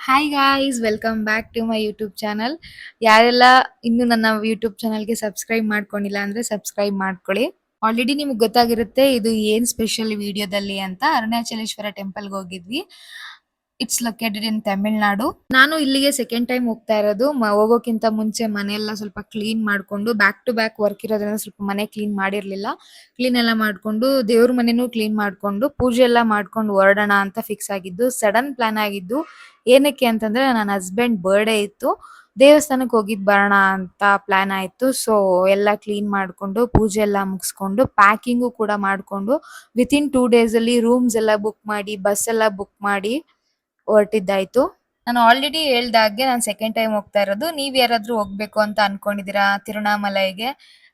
Hi guys welcome back to my YouTube channel. ಯಾರೆಲ್ಲ ಇನ್ನು ನನ್ನ ಯೂಟ್ಯೂಬ್ ಚಾನಲ್ಗೆ ಸಬ್ಸ್ಕ್ರೈಬ್ ಮಾಡ್ಕೊಂಡಿಲ್ಲ ಅಂದ್ರೆ ಸಬ್ಸ್ಕ್ರೈಬ್ ಮಾಡ್ಕೊಳ್ಳಿ. ಆಲ್ರೆಡಿ ನಿಮ್ಗೆ ಗೊತ್ತಾಗಿರುತ್ತೆ ಇದು ಏನ್ ಸ್ಪೆಷಲ್ ವಿಡಿಯೋದಲ್ಲಿ ಅಂತ. ಅರುಣಾಚಲೇಶ್ವರ ಟೆಂಪಲ್ಗೆ ಹೋಗಿದ್ವಿ. It's located in Tamil Nadu. ನಾನು ಇಲ್ಲಿಗೆ ಸೆಕೆಂಡ್ ಟೈಮ್ ಹೋಗ್ತಾ ಇರೋದು. ಹೋಗೋಕ್ಕಿಂತ ಮುಂಚೆ ಮನೆಯೆಲ್ಲ ಸ್ವಲ್ಪ ಕ್ಲೀನ್ ಮಾಡ್ಕೊಂಡು, ಬ್ಯಾಕ್ ಟು ಬ್ಯಾಕ್ ವರ್ಕ್ ಇರೋದ್ರಿಂದ ಸ್ವಲ್ಪ ಮನೆ ಕ್ಲೀನ್ ಮಾಡಿರ್ಲಿಲ್ಲ. ಕ್ಲೀನ್ ಎಲ್ಲ ಮಾಡ್ಕೊಂಡು, ದೇವ್ರ ಮನೆನೂ ಕ್ಲೀನ್ ಮಾಡ್ಕೊಂಡು, ಪೂಜೆ ಎಲ್ಲ ಮಾಡ್ಕೊಂಡು ಹೊರಡೋಣ ಅಂತ ಫಿಕ್ಸ್ ಆಗಿದ್ದು. ಸಡನ್ ಪ್ಲಾನ್ ಆಗಿದ್ದು. ಏನಕ್ಕೆ ಅಂತಂದ್ರೆ ನನ್ನ ಹಸ್ಬೆಂಡ್ ಬರ್ಡೇ ಇತ್ತು. ದೇವಸ್ಥಾನಕ್ಕೆ ಹೋಗಿದ್ ಬರೋಣ ಅಂತ ಪ್ಲಾನ್ ಆಯ್ತು. ಸೊ ಎಲ್ಲ ಕ್ಲೀನ್ ಮಾಡ್ಕೊಂಡು, ಪೂಜೆ ಎಲ್ಲ ಮುಗಿಸ್ಕೊಂಡು, ಪ್ಯಾಕಿಂಗು ಕೂಡ ಮಾಡ್ಕೊಂಡು, ವಿತಿನ್ 2 days ಅಲ್ಲಿ ರೂಮ್ಸ್ ಎಲ್ಲ ಬುಕ್ ಮಾಡಿ, ಬಸ್ ಎಲ್ಲ ಬುಕ್ ಮಾಡಿ ಹೊರಟಿದ್ದಾಯ್ತು. ನಾನು ಆಲ್ರೆಡಿ ಹೇಳ್ದಾಗೆ ನಾನು ಸೆಕೆಂಡ್ ಟೈಮ್ ಹೋಗ್ತಾ ಇರೋದು. ನೀವ್ ಯಾರಾದ್ರೂ ಹೋಗ್ಬೇಕು ಅಂತ ಅನ್ಕೊಂಡಿದೀರಾ ತಿರುವಣ್ಣಾಮಲೈಗೆ?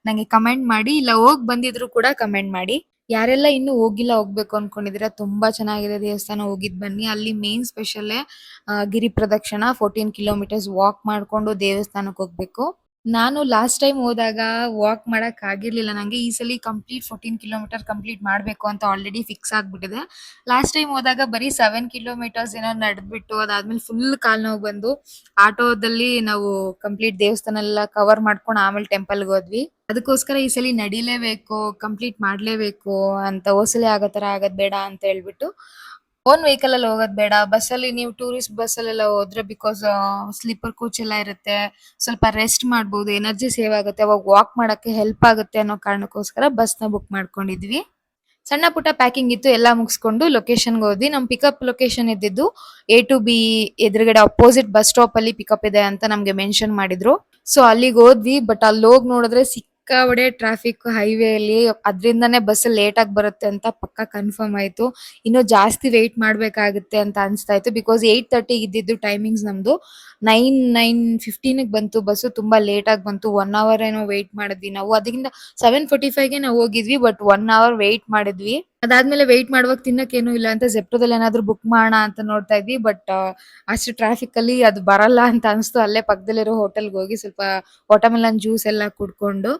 ನಂಗೆ ಕಮೆಂಟ್ ಮಾಡಿ, ಇಲ್ಲ ಹೋಗ್ ಬಂದಿದ್ರು ಕೂಡ ಕಮೆಂಟ್ ಮಾಡಿ. ಯಾರೆಲ್ಲ ಇನ್ನೂ ಹೋಗಿಲ್ಲ, ಹೋಗ್ಬೇಕು ಅನ್ಕೊಂಡಿದೀರಾ, ತುಂಬಾ ಚೆನ್ನಾಗಿದೆ ದೇವಸ್ಥಾನ, ಹೋಗಿದ್ ಬನ್ನಿ. ಅಲ್ಲಿ ಮೇನ್ ಸ್ಪೆಷಲ್ ಗಿರಿ ಪ್ರದಕ್ಷಿಣ 14 kilometers ವಾಕ್ ಮಾಡ್ಕೊಂಡು ದೇವಸ್ಥಾನಕ್ಕೆ ಹೋಗ್ಬೇಕು. ನಾನು ಲಾಸ್ಟ್ ಟೈಮ್ ಹೋದಾಗ ವಾಕ್ ಮಾಡಕ್ ಆಗಿರ್ಲಿಲ್ಲ ನಂಗೆ. ಈ ಸಲ ಕಂಪ್ಲೀಟ್ 14 kilometer ಕಂಪ್ಲೀಟ್ ಮಾಡ್ಬೇಕು ಅಂತ ಆಲ್ರೆಡಿ ಫಿಕ್ಸ್ ಆಗ್ಬಿಟ್ಟಿದೆ. ಲಾಸ್ಟ್ ಟೈಮ್ ಹೋದಾಗ ಬರೀ 7 kilometers ಏನೋ ನಡೆದ್ಬಿಟ್ಟು ಅದಾದ್ಮೇಲೆ ಫುಲ್ ಕಾಲ್ ನೋವು ಬಂದು ಆಟೋದಲ್ಲಿ ನಾವು ಕಂಪ್ಲೀಟ್ ದೇವಸ್ಥಾನ ಎಲ್ಲ ಕವರ್ ಮಾಡ್ಕೊಂಡು ಆಮೇಲೆ ಟೆಂಪಲ್ಗೆ ಹೋದ್ವಿ. ಅದಕ್ಕೋಸ್ಕರ ಈ ಸಲ ನಡಿಲೇಬೇಕು, ಕಂಪ್ಲೀಟ್ ಮಾಡ್ಲೇಬೇಕು ಅಂತ, ಹೋಸಲಿ ಆಗೋ ತರ ಆಗದ್ ಬೇಡ ಅಂತ ಹೇಳ್ಬಿಟ್ಟು ಓನ್ ವೆಹಿಕಲ್ ಅಲ್ಲಿ ಹೋಗೋದ್ ಬೇಡ. ಬಸ್ಸಲ್ಲಿ ನೀವು ಟೂರಿಸ್ಟ್ ಬಸ್ಸಲ್ಲೆಲ್ಲ ಹೋದ್ರೆ ಬಿಕಾಸ್ ಸ್ಲೀಪರ್ ಕೋಚ್ ಎಲ್ಲ ಇರುತ್ತೆ, ಸ್ವಲ್ಪ ರೆಸ್ಟ್ ಮಾಡ್ಬೋದು, ಎನರ್ಜಿ ಸೇವ್ ಆಗುತ್ತೆ, ಅವಾಗ ವಾಕ್ ಮಾಡಕ್ಕೆ ಹೆಲ್ಪ್ ಆಗುತ್ತೆ ಅನ್ನೋ ಕಾರಣಕ್ಕೋಸ್ಕರ ಬಸ್ನ ಬುಕ್ ಮಾಡ್ಕೊಂಡಿದ್ವಿ. ಸಣ್ಣ ಪುಟ್ಟ ಪ್ಯಾಕಿಂಗ್ ಇತ್ತು, ಎಲ್ಲ ಮುಗಿಸ್ಕೊಂಡು ಲೊಕೇಶನ್ಗೆ ಹೋದ್ವಿ. ನಮ್ ಪಿಕಪ್ ಲೊಕೇಶನ್ ಇದ್ದಿದ್ದು A to B ಎದುರುಗಡೆ ಅಪೋಸಿಟ್ ಬಸ್ ಸ್ಟಾಪ್ ಅಲ್ಲಿ ಪಿಕಪ್ ಇದೆ ಅಂತ ನಮ್ಗೆ ಮೆನ್ಷನ್ ಮಾಡಿದ್ರು. ಸೊ ಅಲ್ಲಿಗೆ ಹೋದ್ವಿ. ಬಟ್ ಅಲ್ಲಿ ಹೋಗಿ ನೋಡಿದ್ರೆ ಸಿಕ್ಕಾಬಡೆ ಟ್ರಾಫಿಕ್ ಹೈವೇ ಅಲ್ಲಿ. ಅದ್ರಿಂದಾನೇ ಬಸ್ ಲೇಟ್ ಆಗಿ ಬರುತ್ತೆ ಅಂತ ಪಕ್ಕ ಕನ್ಫರ್ಮ್ ಆಯ್ತು. ಇನ್ನು ಜಾಸ್ತಿ ವೆಯ್ಟ್ ಮಾಡ್ಬೇಕಾಗುತ್ತೆ ಅಂತ ಅನ್ಸ್ತಾ ಇತ್ತು. ಬಿಕಾಸ್ 8:30 ಇದ್ದಿದ್ದು ಟೈಮಿಂಗ್ಸ್ ನಮ್ದು. 9:15 ಬಂತು ಬಸ್ಸು. ತುಂಬಾ ಲೇಟ್ ಆಗಿ ಬಂತು. 1 hour ಏನೋ ವೆಯ್ಟ್ ಮಾಡಿದ್ವಿ ನಾವು. ಅದರಿಂದ 7:45ಗೆ ನಾವು ಹೋಗಿದ್ವಿ, ಬಟ್ 1 hour ವೆಯ್ಟ್ ಮಾಡಿದ್ವಿ. ಅದಾದ್ಮೇಲೆ ವೆಯ್ಟ್ ಮಾಡುವಾಗ ತಿನ್ನಕ್ಕೇನು ಇಲ್ಲ ಅಂತ ಜೆಪ್ಟೋದಲ್ಲಿ ಏನಾದ್ರು ಬುಕ್ ಮಾಡೋಣ ಅಂತ ನೋಡ್ತಾ ಇದ್ವಿ. ಬಟ್ ಅಷ್ಟು ಟ್ರಾಫಿಕ್ ಅಲ್ಲಿ ಅದು ಬರಲ್ಲ ಅಂತ ಅನ್ಸ್ತು. ಅಲ್ಲೇ ಪಕ್ಕದಲ್ಲಿರೋ ಹೋಟೆಲ್ಗೆ ಹೋಗಿ ಸ್ವಲ್ಪ ವಾಟರ್ಮೆಲನ್ ಜ್ಯೂಸ್ ಎಲ್ಲ ಕುಡ್ಕೊಂಡು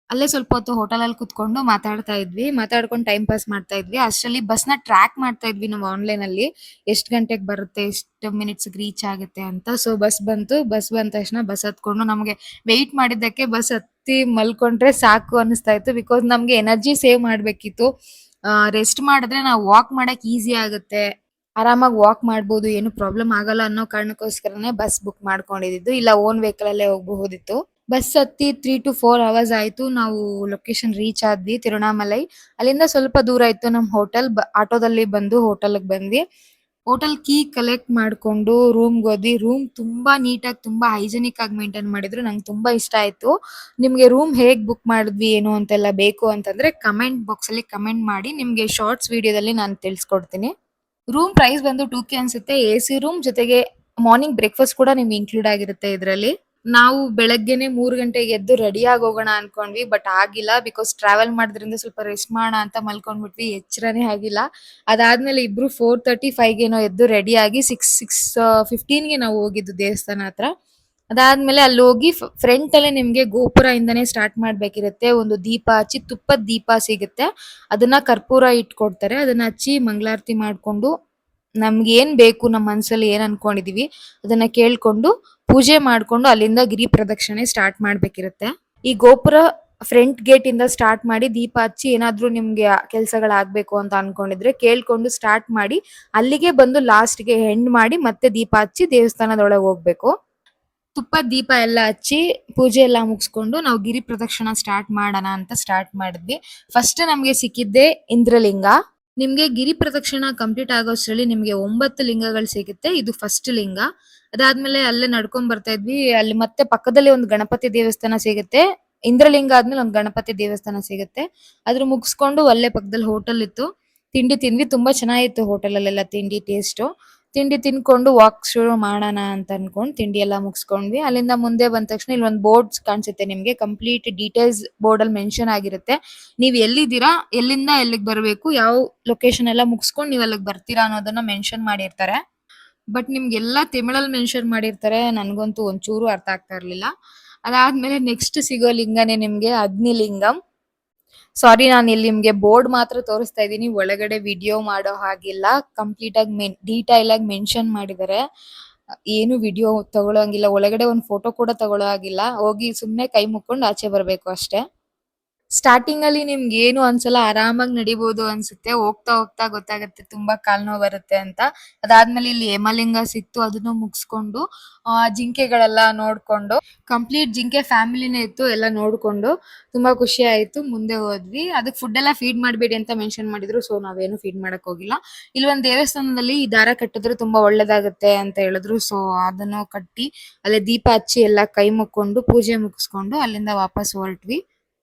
ಅಲ್ಲೇ ಸ್ವಲ್ಪ ಹೊತ್ತು ಹೋಟೆಲ್ ಅಲ್ಲಿ ಕುತ್ಕೊಂಡು ಮಾತಾಡ್ತಾ ಇದ್ವಿ. ಮಾತಾಡ್ಕೊಂಡು ಟೈಮ್ ಪಾಸ್ ಮಾಡ್ತಾ ಇದ್ವಿ. ಅಷ್ಟರಲ್ಲಿ ಬಸ್ನ ಟ್ರ್ಯಾಕ್ ಮಾಡ್ತಾ ಇದ್ವಿ ನಾವು ಆನ್ಲೈನ್ ಅಲ್ಲಿ, ಎಷ್ಟು ಗಂಟೆಗೆ ಬರುತ್ತೆ, ಎಷ್ಟು ಮಿನಿಟ್ಸ್ ರೀಚ್ ಆಗುತ್ತೆ ಅಂತ. ಸೊ ಬಸ್ ಬಂತು. ಬಸ್ ಬಂದ ತಕ್ಷಣ ಬಸ್ ಹತ್ಕೊಂಡು, ನಮಗೆ ವೆಯ್ಟ್ ಮಾಡಿದ್ದಕ್ಕೆ ಬಸ್ ಹತ್ತಿ ಮಲ್ಕೊಂಡ್ರೆ ಸಾಕು ಅನಿಸ್ತಾ ಇತ್ತು. ಬಿಕಾಸ್ ನಮ್ಗೆ ಎನರ್ಜಿ ಸೇವ್ ಮಾಡ್ಬೇಕಿತ್ತು. ರೆಸ್ಟ್ ಮಾಡಿದ್ರೆ ನಾವು ವಾಕ್ ಮಾಡಕ್ ಈಸಿ ಆಗುತ್ತೆ, ಆರಾಮಾಗಿ ವಾಕ್ ಮಾಡ್ಬೋದು, ಏನು ಪ್ರಾಬ್ಲಮ್ ಆಗಲ್ಲ ಅನ್ನೋ ಕಾರಣಕ್ಕೋಸ್ಕರನೇ ಬಸ್ ಬುಕ್ ಮಾಡ್ಕೊಂಡಿದ್ದು. ಇಲ್ಲ ಓನ್ ವೆಹಿಕಲ್ ಅಲ್ಲೇ ಹೋಗಬಹುದಿತ್ತು. ಬಸ್ ಹತ್ತಿ 3 to 4 hours ಆಯ್ತು. ನಾವು ಲೊಕೇಶನ್ ರೀಚ್ ಆದ್ವಿ, ತಿರುವಣ್ಣಾಮಲೈ. ಅಲ್ಲಿಂದ ಸ್ವಲ್ಪ ದೂರ ಇತ್ತು ನಮ್ ಹೋಟೆಲ್. ಆಟೋದಲ್ಲಿ ಬಂದು ಹೋಟೆಲ್ಗೆ ಬಂದ್ವಿ. ಹೋಟೆಲ್ ಕೀ ಕಲೆಕ್ಟ್ ಮಾಡ್ಕೊಂಡು ರೂಮ್ಗೆ ಹೋದ್ವಿ. ರೂಮ್ ತುಂಬಾ ನೀಟಾಗಿ, ತುಂಬಾ ಹೈಜೆನಿಕ್ ಆಗಿ ಮೇಂಟೈನ್ ಮಾಡಿದ್ರು. ನಂಗೆ ತುಂಬಾ ಇಷ್ಟ ಆಯ್ತು. ನಿಮ್ಗೆ ರೂಮ್ ಹೇಗ್ ಬುಕ್ ಮಾಡಿದ್ವಿ ಏನು ಅಂತೆಲ್ಲ ಬೇಕು ಅಂತಂದ್ರೆ ಕಮೆಂಟ್ ಬಾಕ್ಸ್ ಅಲ್ಲಿ ಕಮೆಂಟ್ ಮಾಡಿ, ನಿಮ್ಗೆ ಶಾರ್ಟ್ಸ್ ವಿಡಿಯೋದಲ್ಲಿ ನಾನು ತಿಳಿಸ್ಕೊಡ್ತೀನಿ. ರೂಮ್ ಪ್ರೈಸ್ ಬಂದು 2K ಅನ್ಸುತ್ತೆ. AC ರೂಮ್ ಜೊತೆಗೆ ಮಾರ್ನಿಂಗ್ ಬ್ರೇಕ್ಫಾಸ್ಟ್ ಕೂಡ ನಿಮ್ಗೆ ಇನ್ಕ್ಲೂಡ್ ಆಗಿರುತ್ತೆ ಇದರಲ್ಲಿ. ನಾವು ಬೆಳಗ್ಗೆನೆ 3 ಗಂಟೆಗೆ ಎದ್ದು ರೆಡಿ ಆಗಿ ಹೋಗೋಣ ಅನ್ಕೊಂಡ್ವಿ, ಬಟ್ ಆಗಿಲ್ಲ. ಬಿಕಾಸ್ ಟ್ರಾವೆಲ್ ಮಾಡೋದ್ರಿಂದ ಸ್ವಲ್ಪ ರೆಸ್ಟ್ ಮಾಡೋಣ ಅಂತ ಮಲ್ಕೊಂಡ್ಬಿಟ್ವಿ, ಎಚ್ಚರನೇ ಆಗಿಲ್ಲ. ಅದಾದ್ಮೇಲೆ ಇಬ್ರು 4:35 ಏನೋ ಎದ್ದು ರೆಡಿ ಆಗಿ 6:15ಗೆ ನಾವು ಹೋಗಿದ್ದು ದೇವಸ್ಥಾನ ಹತ್ರ. ಅದಾದ್ಮೇಲೆ ಅಲ್ಲಿ ಹೋಗಿ ಫ್ರಂಟ್ ಅಲ್ಲೇ ನಿಮ್ಗೆ ಗೋಪುರ ಇಂದಾನೆ ಸ್ಟಾರ್ಟ್ ಮಾಡ್ಬೇಕಿರುತ್ತೆ. ಒಂದು ದೀಪ ಹಚ್ಚಿ, ತುಪ್ಪದ ದೀಪ ಸಿಗುತ್ತೆ, ಅದನ್ನ ಕರ್ಪೂರ ಇಟ್ಕೊಡ್ತಾರೆ. ಅದನ್ನ ಹಚ್ಚಿ ಮಂಗಳಾರತಿ ಮಾಡ್ಕೊಂಡು, ನಮ್ಗೆ ಏನ್ ಬೇಕು, ನಮ್ಮ ಮನ್ಸಲ್ಲಿ ಏನ್ ಅನ್ಕೊಂಡಿದೀವಿ ಅದನ್ನ ಕೇಳ್ಕೊಂಡು ಪೂಜೆ ಮಾಡ್ಕೊಂಡು ಅಲ್ಲಿಂದ ಗಿರಿ ಪ್ರದಕ್ಷಿಣೆ ಸ್ಟಾರ್ಟ್ ಮಾಡ್ಬೇಕಿರುತ್ತೆ. ಈ ಗೋಪುರ ಫ್ರಂಟ್ ಗೇಟ್ ಇಂದ ಸ್ಟಾರ್ಟ್ ಮಾಡಿ ದೀಪ ಹಚ್ಚಿ, ಏನಾದ್ರೂ ನಿಮ್ಗೆ ಕೆಲ್ಸಗಳಾಗ್ಬೇಕು ಅಂತ ಅನ್ಕೊಂಡಿದ್ರೆ ಕೇಳ್ಕೊಂಡು ಸ್ಟಾರ್ಟ್ ಮಾಡಿ, ಅಲ್ಲಿಗೆ ಬಂದು ಲಾಸ್ಟ್ಗೆ ಎಂಡ್ ಮಾಡಿ ಮತ್ತೆ ದೀಪ ಹಚ್ಚಿ ದೇವಸ್ಥಾನದೊಳಗೆ ಹೋಗ್ಬೇಕು. ತುಪ್ಪದ ದೀಪ ಎಲ್ಲ ಹಚ್ಚಿ ಪೂಜೆ ಎಲ್ಲ ಮುಗಿಸ್ಕೊಂಡು ನಾವು ಗಿರಿ ಪ್ರದಕ್ಷಿಣ ಸ್ಟಾರ್ಟ್ ಮಾಡೋಣ ಅಂತ ಸ್ಟಾರ್ಟ್ ಮಾಡಿದ್ವಿ. ಫಸ್ಟ್ ನಮ್ಗೆ ಸಿಕ್ಕಿದ್ದೆ ಇಂದ್ರಲಿಂಗ. ನಿಮ್ಗೆ ಗಿರಿ ಪ್ರದಕ್ಷಿಣ ಕಂಪ್ಲೀಟ್ ಆಗೋಷ್ಟರಲ್ಲಿ ನಿಮ್ಗೆ 9 ಲಿಂಗಗಳು ಸಿಗುತ್ತೆ. ಇದು ಫಸ್ಟ್ ಲಿಂಗ. ಅದಾದ್ಮೇಲೆ ಅಲ್ಲೇ ನಡ್ಕೊಂಡ್ ಬರ್ತಾ ಇದ್ವಿ. ಅಲ್ಲಿ ಮತ್ತೆ ಪಕ್ಕದಲ್ಲಿ ಒಂದು ಗಣಪತಿ ದೇವಸ್ಥಾನ ಸಿಗುತ್ತೆ. ಇಂದ್ರಲಿಂಗ ಆದ್ಮೇಲೆ ಒಂದು ಗಣಪತಿ ದೇವಸ್ಥಾನ ಸಿಗುತ್ತೆ. ಅದ್ರ ಮುಗಿಸ್ಕೊಂಡು ಅಲ್ಲೇ ಪಕ್ಕದಲ್ಲಿ ಹೋಟೆಲ್ ಇತ್ತು. ತಿಂಡಿ ತಿಂದ್ವಿ. ತುಂಬಾ ಚೆನ್ನಾಗಿತ್ತು ಹೋಟೆಲ್ ಅಲ್ಲೆಲ್ಲ ತಿಂಡಿ ಟೇಸ್ಟ್. ತಿಂಡಿ ತಿನ್ಕೊಂಡು ವಾಕ್ ಶುರು ಮಾಡೋಣ ಅಂತ ಅನ್ಕೊಂಡು ತಿಂಡಿ ಎಲ್ಲ ಮುಗಿಸ್ಕೊಂಡ್ವಿ. ಅಲ್ಲಿಂದ ಮುಂದೆ ಬಂದ ತಕ್ಷಣ ಇಲ್ಲಿ ಒಂದು ಬೋರ್ಡ್ಸ್ ಕಾಣಿಸುತ್ತೆ ನಿಮ್ಗೆ. ಕಂಪ್ಲೀಟ್ ಡೀಟೇಲ್ಸ್ ಬೋರ್ಡ್ ಅಲ್ಲಿ ಮೆನ್ಷನ್ ಆಗಿರುತ್ತೆ. ನೀವ್ ಎಲ್ಲಿದ್ದೀರಾ, ಎಲ್ಲಿಂದ ಎಲ್ಲಿಗೆ ಬರಬೇಕು, ಯಾವ ಲೊಕೇಶನ್ ಎಲ್ಲ ಮುಗಿಸ್ಕೊಂಡು ನೀವ್ ಅಲ್ಲಿಗೆ ಬರ್ತೀರಾ ಅನ್ನೋದನ್ನ ಮೆನ್ಷನ್ ಮಾಡಿರ್ತಾರೆ. ಬಟ್ ನಿಮ್ಗೆಲ್ಲ ತಮಿಳಲ್ಲಿ ಮೆನ್ಷನ್ ಮಾಡಿರ್ತಾರೆ. ನನ್ಗಂತೂ ಒಂಚೂರು ಅರ್ಥ ಆಗ್ತಾ ಇರ್ಲಿಲ್ಲ. ಅದಾದ್ಮೇಲೆ ನೆಕ್ಸ್ಟ್ ಸಿಗೋ ಲಿಂಗನೇ ನಿಮ್ಗೆ ಅಗ್ನಿಲಿಂಗಂ. ಸಾರಿ, ನಾನು ಇಲ್ಲಿ ನಿಮ್ಗೆ ಬೋರ್ಡ್ ಮಾತ್ರ ತೋರಿಸ್ತಾ ಇದ್ದೀನಿ, ಒಳಗಡೆ ವಿಡಿಯೋ ಮಾಡೋ ಹಾಗಿಲ್ಲ. ಕಂಪ್ಲೀಟ್ ಆಗಿ ಡೀಟೈಲ್ ಆಗಿ ಮೆನ್ಷನ್ ಮಾಡಿದ್ದಾರೆ. ಏನು ವಿಡಿಯೋ ತಗೊಳ್ಳೋಂಗಿಲ್ಲ, ಒಳಗಡೆ ಒಂದು ಫೋಟೋ ಕೂಡ ತಗೊಳ್ಳೋ ಹಾಗಿಲ್ಲ. ಹೋಗಿ ಸುಮ್ನೆ ಕೈ ಮುಕ್ಕೊಂಡು ಆಚೆ ಬರ್ಬೇಕು ಅಷ್ಟೇ. ಸ್ಟಾರ್ಟಿಂಗ್ ಅಲ್ಲಿ ನಿಮ್ಗೆ ಏನು ಅನ್ಸಲ್ಲ, ಆರಾಮಾಗಿ ನಡಿಬಹುದು ಅನ್ಸುತ್ತೆ. ಹೋಗ್ತಾ ಹೋಗ್ತಾ ಗೊತ್ತಾಗುತ್ತೆ ತುಂಬಾ ಕಾಲ್ ನೋವು ಬರುತ್ತೆ ಅಂತ. ಅದಾದ್ಮೇಲೆ ಇಲ್ಲಿ ಹೇಮಲಿಂಗ ಸಿಕ್ತು, ಅದನ್ನು ಮುಗಿಸ್ಕೊಂಡು ಜಿಂಕೆಗಳೆಲ್ಲ ನೋಡ್ಕೊಂಡು, ಕಂಪ್ಲೀಟ್ ಜಿಂಕೆ ಫ್ಯಾಮಿಲಿನೇ ಇತ್ತು, ಎಲ್ಲ ನೋಡ್ಕೊಂಡು ತುಂಬಾ ಖುಷಿ ಆಯ್ತು. ಮುಂದೆ ಹೋದ್ವಿ. ಅದಕ್ಕೆ ಫುಡ್ ಎಲ್ಲ ಫೀಡ್ ಮಾಡಬೇಡಿ ಅಂತ ಮೆನ್ಷನ್ ಮಾಡಿದ್ರು, ಸೊ ನಾವೇನು ಫೀಡ್ ಮಾಡಕ್ ಹೋಗಿಲ್ಲ. ಇಲ್ಲಿ ಒಂದು ದೇವಸ್ಥಾನದಲ್ಲಿ ಈ ದಾರ ಕಟ್ಟಿದ್ರೆ ತುಂಬಾ ಒಳ್ಳೇದಾಗುತ್ತೆ ಅಂತ ಹೇಳಿದ್ರು, ಸೊ ಅದನ್ನು ಕಟ್ಟಿ ಅಲ್ಲೇ ದೀಪ ಹಚ್ಚಿ ಎಲ್ಲ ಕೈ ಮುಕ್ಕೊಂಡು ಪೂಜೆ ಮುಗಿಸ್ಕೊಂಡು ಅಲ್ಲಿಂದ ವಾಪಸ್ ಹೊರಟ್ವಿ.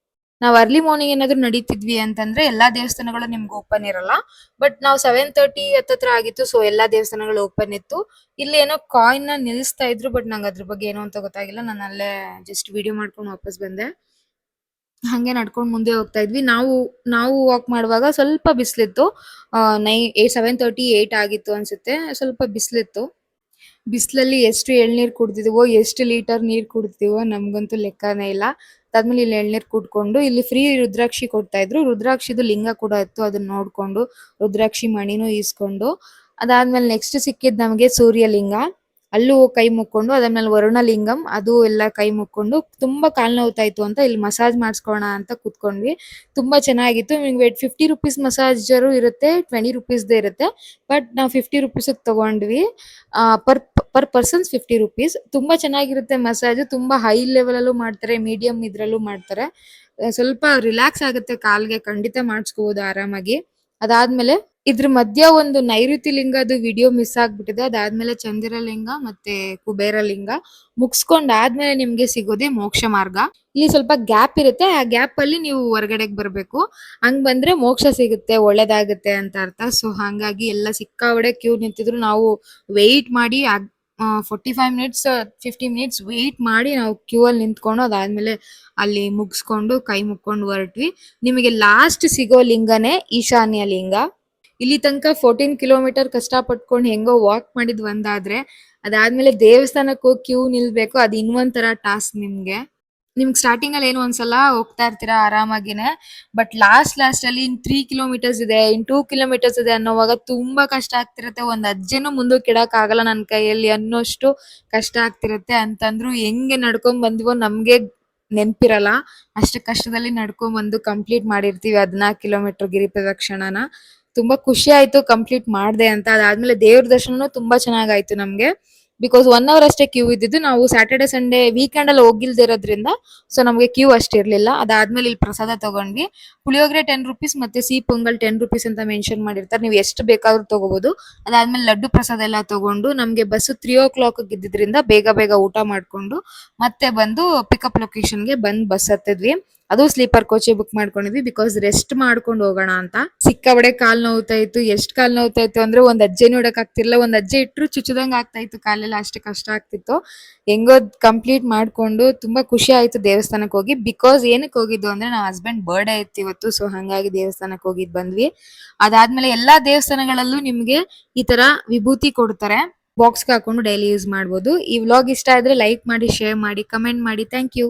ನಾವ್ ಅರ್ಲಿ ಮಾರ್ನಿಂಗ್ ಏನಾದ್ರು ನಡೀತಿದ್ವಿ ಅಂತಂದ್ರೆ ಎಲ್ಲಾ ದೇವಸ್ಥಾನಗಳು ನಿಮ್ಗೆ ಓಪನ್ ಇರಲ್ಲ. ಬಟ್ ನಾವು 7:30 ಹತ್ತತ್ರ ಆಗಿತ್ತು, ಸೊ ಎಲ್ಲಾ ದೇವಸ್ಥಾನಗಳು ಓಪನ್ ಇತ್ತು. ಇಲ್ಲಿ ಏನೋ ಕಾಯಿನ್ ನ ನಿಲ್ಲಿಸ್ತಾ ಇದ್ರು, ಬಟ್ ನಂಗೆ ಅದ್ರ ಬಗ್ಗೆ ಏನು ಅಂತ ಗೊತ್ತಾಗಿಲ್ಲ. ನಾನು ಅಲ್ಲೇ ಜಸ್ಟ್ ವಿಡಿಯೋ ಮಾಡ್ಕೊಂಡು ವಾಪಸ್ ಬಂದೆ. ಹಂಗೆ ನಡ್ಕೊಂಡು ಮುಂದೆ ಹೋಗ್ತಾ ಇದ್ವಿ. ನಾವು ವಾಕ್ ಮಾಡುವಾಗ ಸ್ವಲ್ಪ ಬಿಸಿಲಿತ್ತು. 7:30 8 ಆಗಿತ್ತು ಅನ್ಸುತ್ತೆ. ಸ್ವಲ್ಪ ಬಿಸಿಲಿತ್ತು. ಬಿಸಿಲಲ್ಲಿ ಎಷ್ಟು ಎಳ್ನೀರ್ ಕುಡ್ದಿದೀವೋ, ಎಷ್ಟು ಲೀಟರ್ ನೀರ್ ಕುಡ್ದಿದೀವೋ ನಮ್ಗಂತೂ ಲೆಕ್ಕನೇ ಇಲ್ಲ. ಅದಾದ್ಮೇಲೆ ಇಲ್ಲಿ ಎಳ್ನೀರ್ ಕುಡ್ಕೊಂಡು ಇಲ್ಲಿ ಫ್ರೀ ರುದ್ರಾಕ್ಷಿ ಕೊಡ್ತಾ ಇದ್ರು. ರುದ್ರಾಕ್ಷಿದು ಲಿಂಗ ಕೂಡ ಇತ್ತು, ಅದನ್ನ ನೋಡ್ಕೊಂಡು ರುದ್ರಾಕ್ಷಿ ಮಣಿನೂ ಈಸ್ಕೊಂಡು, ಅದಾದ್ಮೇಲೆ ನೆಕ್ಸ್ಟ್ ಸಿಕ್ಕಿದ್ ನಮಗೆ ಸೂರ್ಯಲಿಂಗ. ಅಲ್ಲೂ ಕೈ ಮುಕ್ಕೊಂಡು, ಅದಾದ್ಮೇಲೆ ವರುಣಲಿಂಗಂ, ಅದು ಎಲ್ಲ ಕೈ ಮುಕ್ಕೊಂಡು ತುಂಬಾ ಕಾಲ್ ನೋವ್ತಾ ಇತ್ತು ಅಂತ ಇಲ್ಲಿ ಮಸಾಜ್ ಮಾಡಿಸ್ಕೊಳ್ಳೋಣ ಅಂತ ಕೂತ್ಕೊಂಡ್ವಿ. ತುಂಬಾ ಚೆನ್ನಾಗಿತ್ತು. ನಿಮ್ಗೆ 50 ರುಪೀಸ್ ಮಸಾಜರು ಇರುತ್ತೆ, 20 ರುಪೀಸ್ದೇ ಇರುತ್ತೆ. ಬಟ್ ನಾವು 50 ರುಪೀಸ್ ತಗೊಂಡ್ವಿ. Per per persons 50 rupees. ತುಂಬಾ ಚೆನ್ನಾಗಿರುತ್ತೆ ಮಸಾಜ್. ತುಂಬಾ ಹೈ ಲೆವೆಲ್ ಅಲ್ಲೂ ಮಾಡ್ತಾರೆ, ಮೀಡಿಯಂ ಇದ್ರಲ್ಲೂ ಮಾಡ್ತಾರೆ. ಸ್ವಲ್ಪ ರಿಲ್ಯಾಕ್ಸ್ ಆಗುತ್ತೆ ಕಾಲ್ಗೆ, ಖಂಡಿತ ಮಾಡಿಸ್ಕೋಬಹುದು ಆರಾಮಾಗಿ. ಅದಾದ್ಮೇಲೆ ಇದ್ರ ಮಧ್ಯ ಒಂದು ನೈಋತಿ ಲಿಂಗದು ವಿಡಿಯೋ ಮಿಸ್ ಆಗ್ಬಿಟ್ಟಿದೆ. ಅದಾದ್ಮೇಲೆ ಚಂದಿರಲಿಂಗ ಮತ್ತೆ ಕುಬೇರ ಲಿಂಗ ಮುಗಿಸ್ಕೊಂಡ್ ಆದ್ಮೇಲೆ ನಿಮ್ಗೆ ಸಿಗೋದೇ ಮೋಕ್ಷ ಮಾರ್ಗ. ಇಲ್ಲಿ ಸ್ವಲ್ಪ ಗ್ಯಾಪ್ ಇರುತ್ತೆ, ಆ ಗ್ಯಾಪ್ ಅಲ್ಲಿ ನೀವು ಹೊರಗಡೆಗೆ ಬರ್ಬೇಕು. ಹಂಗ್ ಬಂದ್ರೆ ಮೋಕ್ಷ ಸಿಗುತ್ತೆ, ಒಳ್ಳೇದಾಗುತ್ತೆ ಅಂತ ಅರ್ಥ. ಸೊ ಹಂಗಾಗಿ ಎಲ್ಲ ಸಿಕ್ಕಾಬಡೆ ಕ್ಯೂ ನಿಂತಿದ್ರು. ನಾವು ವೆಯ್ಟ್ ಮಾಡಿ 45 ಮಿನಿಟ್ಸ್ 50 ಮಿನಿಟ್ಸ್ ವೆಯ್ಟ್ ಮಾಡಿ ನಾವು ಕ್ಯೂ ಅಲ್ಲಿ ನಿಂತ್ಕೊಂಡು ಅದಾದ್ಮೇಲೆ ಅಲ್ಲಿ ಮುಗಿಸ್ಕೊಂಡು ಕೈ ಮುಕ್ಕೊಂಡು ಹೊರಟ್ವಿ. ನಿಮಗೆ ಲಾಸ್ಟ್ ಸಿಗೋ ಲಿಂಗನೇ ಈಶಾನ್ಯ ಲಿಂಗ. ಇಲ್ಲಿ ತನಕ 14 ಕಿಲೋಮೀಟರ್ ಕಷ್ಟ ಪಟ್ಕೊಂಡು ಹೆಂಗೋ ವಾಕ್ ಮಾಡಿದ್ ಒಂದಾದ್ರೆ, ಅದಾದ್ಮೇಲೆ ದೇವಸ್ಥಾನಕ್ಕೆ ಹೋಗಿ ಕ್ಯೂ ನಿಲ್ಬೇಕು, ಅದು ಇನ್ನೊಂಥರ ಟಾಸ್ಕ್ ನಿಮ್ಗೆ. ನಿಮ್ಗೆ ಸ್ಟಾರ್ಟಿಂಗ್ ಅಲ್ಲಿ ಏನು ಅನ್ಸಲ್ಲ, ಹೋಗ್ತಾ ಇರ್ತೀರಾ ಆರಾಮಾಗಿನೇ. ಬಟ್ ಲಾಸ್ಟ್ ಅಲ್ಲಿ 3 ಕಿಲೋಮೀಟರ್ಸ್ ಇದೆ, 2 ಕಿಲೋಮೀಟರ್ಸ್ ಇದೆ ಅನ್ನೋವಾಗ ತುಂಬಾ ಕಷ್ಟ ಆಗ್ತಿರತ್ತೆ. ಒಂದ್ ಅಜ್ಜೆನೂ ಮುಂದಕ್ಕೆ ಇಡಕ್ ಆಗಲ್ಲ ನನ್ನ ಕೈಯಲ್ಲಿ ಅನ್ನೋಷ್ಟು ಕಷ್ಟ ಆಗ್ತಿರತ್ತೆ. ಅಂತಂದ್ರು ಹೆಂಗೆ ನಡ್ಕೊಂಡ್ ಬಂದಿವೋ ನಮ್ಗೆ ನೆನ್ಪಿರಲ್ಲ. ಅಷ್ಟು ಕಷ್ಟದಲ್ಲಿ ನಡ್ಕೊಂಡ್ ಬಂದು ಕಂಪ್ಲೀಟ್ ಮಾಡಿರ್ತೀವಿ 14 ಕಿಲೋಮೀಟರ್ ಗಿರಿ ಪ್ರದಕ್ಷಿಣನ. ತುಂಬಾ ಖುಷಿ ಆಯ್ತು ಕಂಪ್ಲೀಟ್ ಮಾಡ್ದೆ ಅಂತ. ಅದಾದ್ಮೇಲೆ ದೇವ್ರ ದರ್ಶನನೂ ತುಂಬಾ ಚೆನ್ನಾಗಾಯ್ತು ನಮ್ಗೆ. ಬಿಕಾಸ್ 1 ಅವರ್ ಅಷ್ಟೇ ಕ್ಯೂ ಇದ್ದಿದ್ದು. ನಾವು ಸ್ಯಾಟರ್ಡೆ ಸಂಡೇ ವೀಕೆಂಡ್ ಅಲ್ಲಿ ಹೋಗಿಲ್ದಿರೋದ್ರಿಂದ ಸೊ ನಮ್ಗೆ ಕ್ಯೂ ಅಷ್ಟಿರ್ಲಿಲ್ಲ. ಅದಾದ್ಮೇಲೆ ಇಲ್ಲಿ ಪ್ರಸಾದ ತಗೊಂಡ್ವಿ. ಪುಳಿಯೋಗರೆ 10 ರುಪೀಸ್ ಮತ್ತೆ ಸಿಹಿ ಪೊಂಗಲ್ 10 ರುಪೀಸ್ ಅಂತ ಮೆನ್ಷನ್ ಮಾಡಿರ್ತಾರೆ, ನೀವು ಎಷ್ಟು ಬೇಕಾದ್ರೂ ತಗೋಬಹುದು. ಅದಾದ್ಮೇಲೆ ಲಡ್ಡು ಪ್ರಸಾದ ಎಲ್ಲ ತಗೊಂಡು ನಮ್ಗೆ ಬಸ್ 3 o'clock ಇದ್ದಿದ್ರಿಂದ ಬೇಗ ಬೇಗ ಊಟ ಮಾಡ್ಕೊಂಡು ಮತ್ತೆ ಬಂದು ಪಿಕಪ್ ಲೊಕೇಶನ್ಗೆ ಬಂದ್ ಬಸ್ ಹತ್ತಿದ್ವಿ. ಅದು ಸ್ಲೀಪರ್ ಕೋಚೆ ಬುಕ್ ಮಾಡ್ಕೊಂಡಿದ್ವಿ, ಬಿಕಾಸ್ ರೆಸ್ಟ್ ಮಾಡ್ಕೊಂಡು ಹೋಗೋಣ ಅಂತ. ಸಿಕ್ಕಾಬಡೆ ಕಾಲ್ ನೋವ್ತಾ ಇತ್ತು. ಎಷ್ಟ್ ಕಾಲ್ ನೋವ್ತಾ ಇತ್ತು ಅಂದ್ರೆ ಒಂದ್ ಅಜ್ಜೆ ನೋಡಕ್ ಆಗ್ತಿರ್ಲಿಲ್ಲ. ಒಂದ್ ಅಜ್ಜೆ ಇಟ್ರು ಚುಚ್ಚದಂಗ್ ಆಗ್ತಾ ಇತ್ತು ಕಾಲೆಲ್ಲ, ಅಷ್ಟೇ ಕಷ್ಟ ಆಗ್ತಿತ್ತು. ಹೆಂಗೋ ಕಂಪ್ಲೀಟ್ ಮಾಡ್ಕೊಂಡು ತುಂಬಾ ಖುಷಿ ಆಯ್ತು ದೇವಸ್ಥಾನಕ್ಕೆ ಹೋಗಿ. ಬಿಕಾಸ್ ಏನಕ್ಕೆ ಹೋಗಿದ್ದು ಅಂದ್ರೆ ನಮ್ಮ ಹಸ್ಬೆಂಡ್ ಬರ್ಡೇ ಇತ್ತು ಇವತ್ತು, ಸೊ ಹಂಗಾಗಿ ದೇವಸ್ಥಾನಕ್ಕೆ ಹೋಗಿದ್ ಬಂದ್ವಿ. ಅದಾದ್ಮೇಲೆ ಎಲ್ಲಾ ದೇವಸ್ಥಾನಗಳಲ್ಲೂ ನಿಮ್ಗೆ ಈ ತರ ವಿಭೂತಿ ಕೊಡ್ತಾರೆ, ಬಾಕ್ಸ್ಗೆ ಹಾಕೊಂಡು ಡೈಲಿ ಯೂಸ್ ಮಾಡ್ಬೋದು. ಈ ವ್ಲಾಗ್ ಇಷ್ಟ ಆದ್ರೆ ಲೈಕ್ ಮಾಡಿ, ಶೇರ್ ಮಾಡಿ, ಕಮೆಂಟ್ ಮಾಡಿ. Thank you.